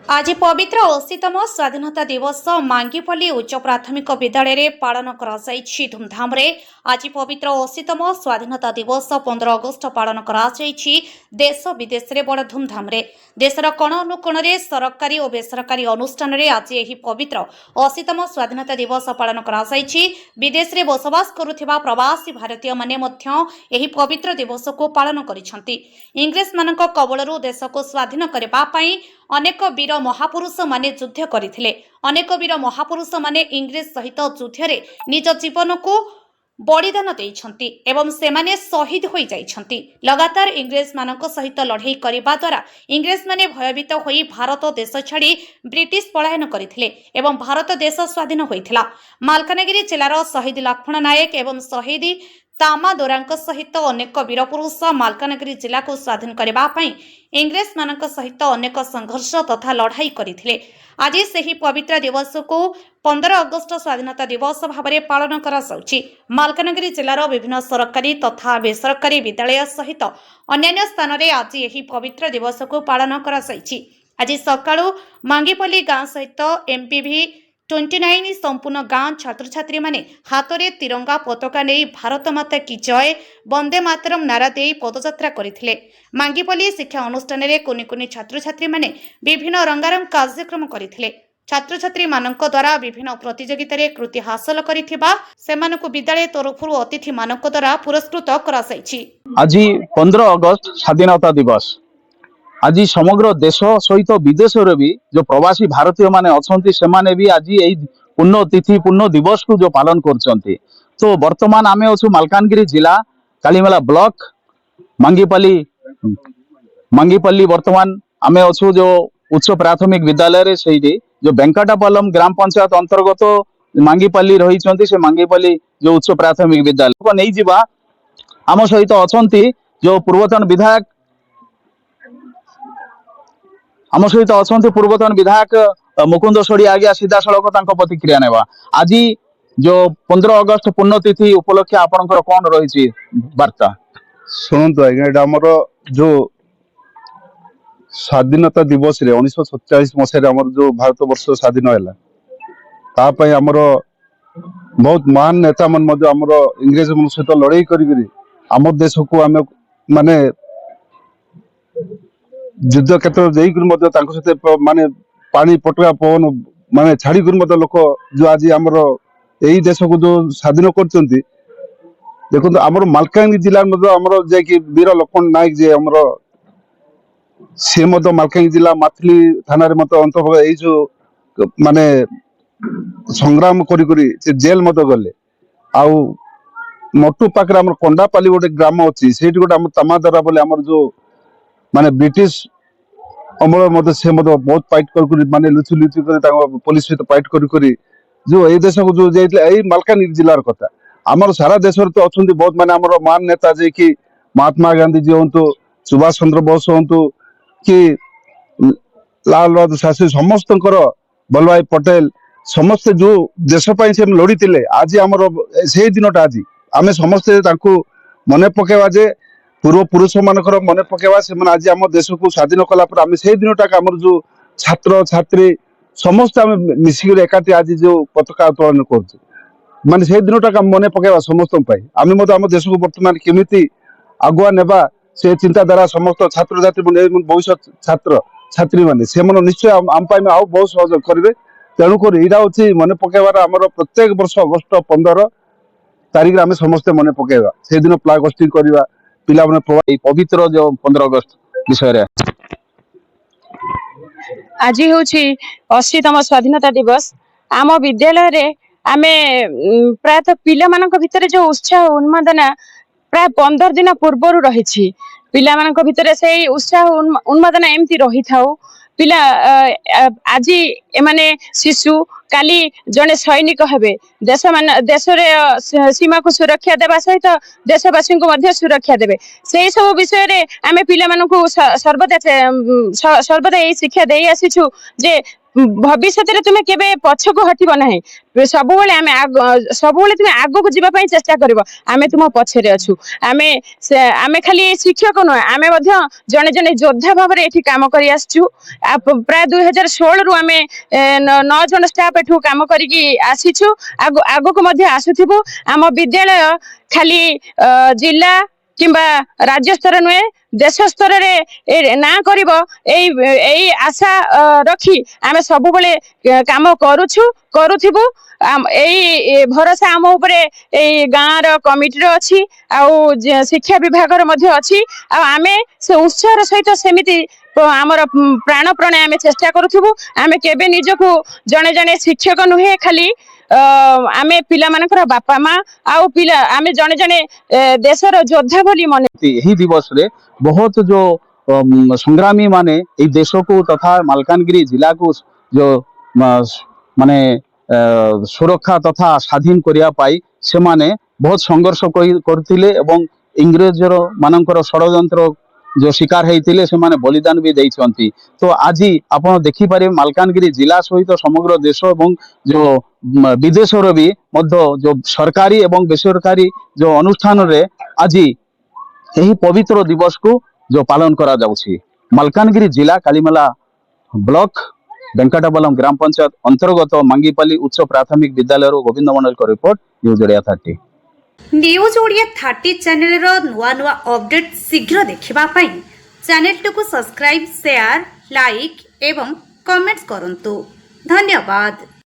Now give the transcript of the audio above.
आज पवित्र 80तम स्वाधीनता दिवस मांगीपल्ली उच्च प्राथमिक विद्यालय रे पालन कराଯାଇଛି धूमधाम रे। आज पवित्र 80तम स्वाधीनता दिवस 15 अगस्त पालन कराଯାଇଛି देश विदेश रे बड़ धूमधाम रे। देशर कोण अनुकोण रे सरकारी और बेसरकारी अनुष्ठान रे आज एही पवित्र 80तम स्वाधीनता दिवस पालन कराଯାଇଛି। विदेश रे बसवास करुथिबा प्रवासी भारतीय माने मध्य एही पवित्र दिवस को पालन करिसंती। इंग्लिश मानक कबळरू देश को स्वाधीन करबा पई अनेक वीर महापुरुष माने युद्ध करथिले। अनेक वीर महापुरुष माने इंग्लिश सहित युद्ध रे निज जीवन को बलिदान देइछंती एवं सेमाने शहीद होई जाइछंती। लगातार इंग्लिश मानक सहित लड़ाई करबा द्वारा इंग्लिश माने भयभीत होई भारत देश छाड़ी ब्रिटिश पलायन करथिले एवं भारत देश स्वाधीन होइथिला। मालकानगिरी जिलार शहीद लक्ष्मण नायक एवं शहीद तामादोरांक सहित अनेक वीरपुरुष मालकानगिरी जिला को स्वाधीन करबा पई इंग्लिश मानक सहित अनेक संघर्ष तथा लड़ाई करथिले। आज सेही पवित्र दिवस को 15 अगस्त स्वाधीनता दिवस भाव पालन कराଯାଉଛି। मालकानगिरी जिलार विभिन्न सरकारी तथा बेसरकारी विद्यालय सहित अन्य स्थान में आज यही पवित्र दिवस को पालन कराଯାଇଛି। आज सकाळू मांगीपल्ली गांव सहित एमपीवी 29 संपूर्ण गांव छात्र छात्री माने हाथ में तिरंगा पताका नहीं भारत माता की जय वंदे मातरम नारा दे पदयात्रा करथिले। मांगीपल्ली शिक्षा अनुष्ठान रे कुनि कुनि छात्र छात्री माने विभिन्न रंगारंग कार्यक्रम करथिले। छात्र छात्री मानक द्वारा विभिन्न प्रतियोगिता रे कृति हासिल करिथिबा सेमानकु विद्यालय तरफरु अतिथि मानक द्वारा पुरस्कृत कराଯାଇଛି। आज 15 अगस्त स्वाधीनता दिवस। आज समग्र देश सहित विदेश भी जो प्रवासी भारतीय माने अछंती सेमाने भी आज यही पुण्य तिथि पुण्य दिवस को जो पालन करछंती। तो वर्तमान आमे अछु मालकानगिरी जिला कालीमेला ब्लॉक मांगीपल्ली वर्तमान आमे अछु जो उच्च प्राथमिक विद्यालय रे सेही जो वेंकटापालम ग्राम पंचायत अंतर्गत मांगीपल्ली रही से मांगीपल्ली जो उच्च प्राथमिक विद्यालय को नहीं जीवा आम सहित अछंती जो पूर्वतन विधायक आम सहित अच्छा पूर्वतन विधायक मुकुंद सोड़ी आज्ञा सीधा सड़क प्रतिक्रिया नेबा। आज जो 15 अगस्त पुण्यतिथि उपलक्षे आपनकर कौन रही वार्ता शुणु आज्ञा आमर जो स्वाधीनता दिवस 1947 मसीह जो भारत वर्ष स्वाधीन है आमर बहुत महान नेता मन आमर इंग्रेज मन सहित लड़ाई कर देश को आम माने युद्ध क्षेत्र सहित माने पानी पटका पवन माने छाड़ी लोक जो आज आमर यही देश को जो स्वाधीन कर देखो आमर मालकानगिरी जिला आमर जे वीर लक्ष्मण नायक जे आमर सी मालकानगिरी जिला माथली थाना अंतर्गत यही जो माने संग्राम करी जेल गले आउ मटू पाखे आम कंडापाली गोटे ग्राम अच्छी से गोटे तमादारा बोले आमर जो माने ब्रिटिश अमल से बहुत फाइट कर माने लुचु लुचु कर पुलिस सहित फाइट कर जो ए देश को जो यही मालकानगिरी जिलार कथा आमर सारा देश तो अच्छा बहुत माने आमर महान नेता जे कि महात्मा गांधी जी हूँ सुभाष चंद्र बोस हूँ कि लाल बहादुर शास्त्री समस्त वल्लभ भाई पटेल समस्ते जो देश से लड़ी आज आमर से दिनटा आज आम समस्ते मन पकेवा जे पूर्व पुरुष मानकर मन पकेवा से आज आम देश को स्वाधीन कला आम से दिनटा आम जो छात्र छात्री समस्त आम मिसिक एकाठी आज जो पताका उत्तोलन कर माने से दिनटा मन पकेवा समस्त आम आम देश को बर्तमान केमिति आगुआ नेबा से चिंताधारा समस्त छात्र छात्री भविष्य छात्र छात्री माने से निश्चय आम आउ बहुत सहयोग करेंगे। तेणुक यहाँ हूँ मन पकेबार आमर प्रत्येक वर्ष अगस्ट 15 तारीख आम समस्ते मन पकेबा से दिन फ्लैग होस्टिंग करवा पिला पवित्र जो 15 अगस्त विषय आज हूँ 80तम स्वाधीनता दिवस। आम विद्यालय रे आमे प्रायतः पिला मानक भितर जो उत्साह उन्मादना प्राय 15 दिन पूर्व रही पिला मानक भितर से उत्साह उन्मादना एमती रही थाउ पिला आज एमाने शिशु काली जने सैनिक हेबे देश सीमा को सुरक्षा देवा सहित देशवासी को मध्य सुरक्षा देबे से सब विषय रे आमे पिला मानकु सर्वदा यही शिक्षा दे आसीछु जे ଭବିଷ୍ୟତରେ ତୁମେ କେବେ ପଛକୁ ହଟିବ ନାହିଁ। ସବୁବେଳେ ସବୁବେଳେ ତୁମେ ଆଗକୁ ଯିବା ପାଇଁ ଚେଷ୍ଟା କରିବ। ଆମେ ତୁମ ପଛରେ ଅଛୁ। ଆମେ ଖାଲି ଶିକ୍ଷକ ନୁହେଁ, ଆମେ ମଧ୍ୟ ଜଣେ ଜଣେ ଯୋଦ୍ଧା ଭାବରେ ଏଠି କାମ କରି ଆସିଛୁ। ପ୍ରାୟ 2016ରୁ ଆମେ 9 ଜଣ ଷ୍ଟାଫ ଏଠୁ କାମ କରିକି ଆସିଛୁ। ଆଗକୁ ମଧ୍ୟ ଆସୁଥିବୁ। ଆମ ବିଦ୍ୟାଳୟ ଖାଲି ଜିଲ୍ଲା କିମ୍ବା ରାଜ୍ୟ ସ୍ତର ନୁହେଁ, ଦେଶ ସ୍ତରରେ ନାଁ କରିବ ଏଇ ଆଶା ରଖି ଆମେ ସବୁବେଳେ କାମ କରୁଥିବୁ। ଏଇ ଭରସା ଆମ ଉପରେ ଏଇ ଗାଁର କମିଟିର ଅଛି, ଆଉ ଶିକ୍ଷା ବିଭାଗର ମଧ୍ୟ ଅଛି। ଆଉ ଆମେ ସେ ଉତ୍ସାହର ସହିତ ସେମିତି ଆମର ପ୍ରାଣପଣେ ଆମେ ଚେଷ୍ଟା କରୁଥିବୁ। ଆମେ କେବେ ନିଜକୁ ଜଣେ ଜଣେ ଶିକ୍ଷକ ନୁହେଁ, ଖାଲି ଆମେ ପିଲାମାନଙ୍କର ବାପା ମା, ଆଉ ଆମେ ଜଣେ ଜଣେ ଦେଶର ଯୋଦ୍ଧା ବୋଲି ମନେ। ଏହି ଦିବସରେ ବହୁତ जो ସଂଗ୍ରାମୀ ମାନେ ଏଇ ଦେଶକୁ ତଥା ମାଲକାନଗିରି ଜିଲ୍ଲାକୁ जो ମାନେ ସୁରକ୍ଷା ତଥା ସ୍ୱାଧୀନ କରିବା ପାଇଁ ସେମାନେ ବହୁତ ସଂଘର୍ଷ କରିଥିଲେ ଏବଂ ଇଂରେଜର ମାନଙ୍କର ଷଡ଼ଯନ୍ତ୍ର जो शिकार ହେଇଥିଲେ ସେମାନେ ବଳିଦାନ ବି ଦେଇଛନ୍ତି। ତ ଆଜି ଆପଣ ଦେଖିପାରିବେ ମାଲକାନଗିରି ଜିଲ୍ଲା ସହିତ ସମଗ୍ର ଦେଶ ଏବଂ जो ବିଦେଶର ବି ମଧ୍ୟ जो ସରକାରୀ ଏବଂ ବେସରକାରୀ जो ଅନୁଷ୍ଠାନରେ ଆଜି ଏହି ପବିତ୍ର ଦିବସକୁ जो ପାଳନ କରାଯାଉଛି। ମାଲକାନଗିରି ଜିଲ୍ଲା କାଳିମେଲା ବ୍ଲକ वेंकटबलम ग्राम पंचायत अंतर्गत मांगीपल्ली उच्च प्राथमिक विद्यालय गोविंद मंडल को report news Odia 30। News Odia 30 channel रो नुआ नुआ अपडेट शीघ्र देखिबा पई चैनल को सब्सक्राइब शेयर लाइक एवं कमेंट्स करंतु। धन्यवाद।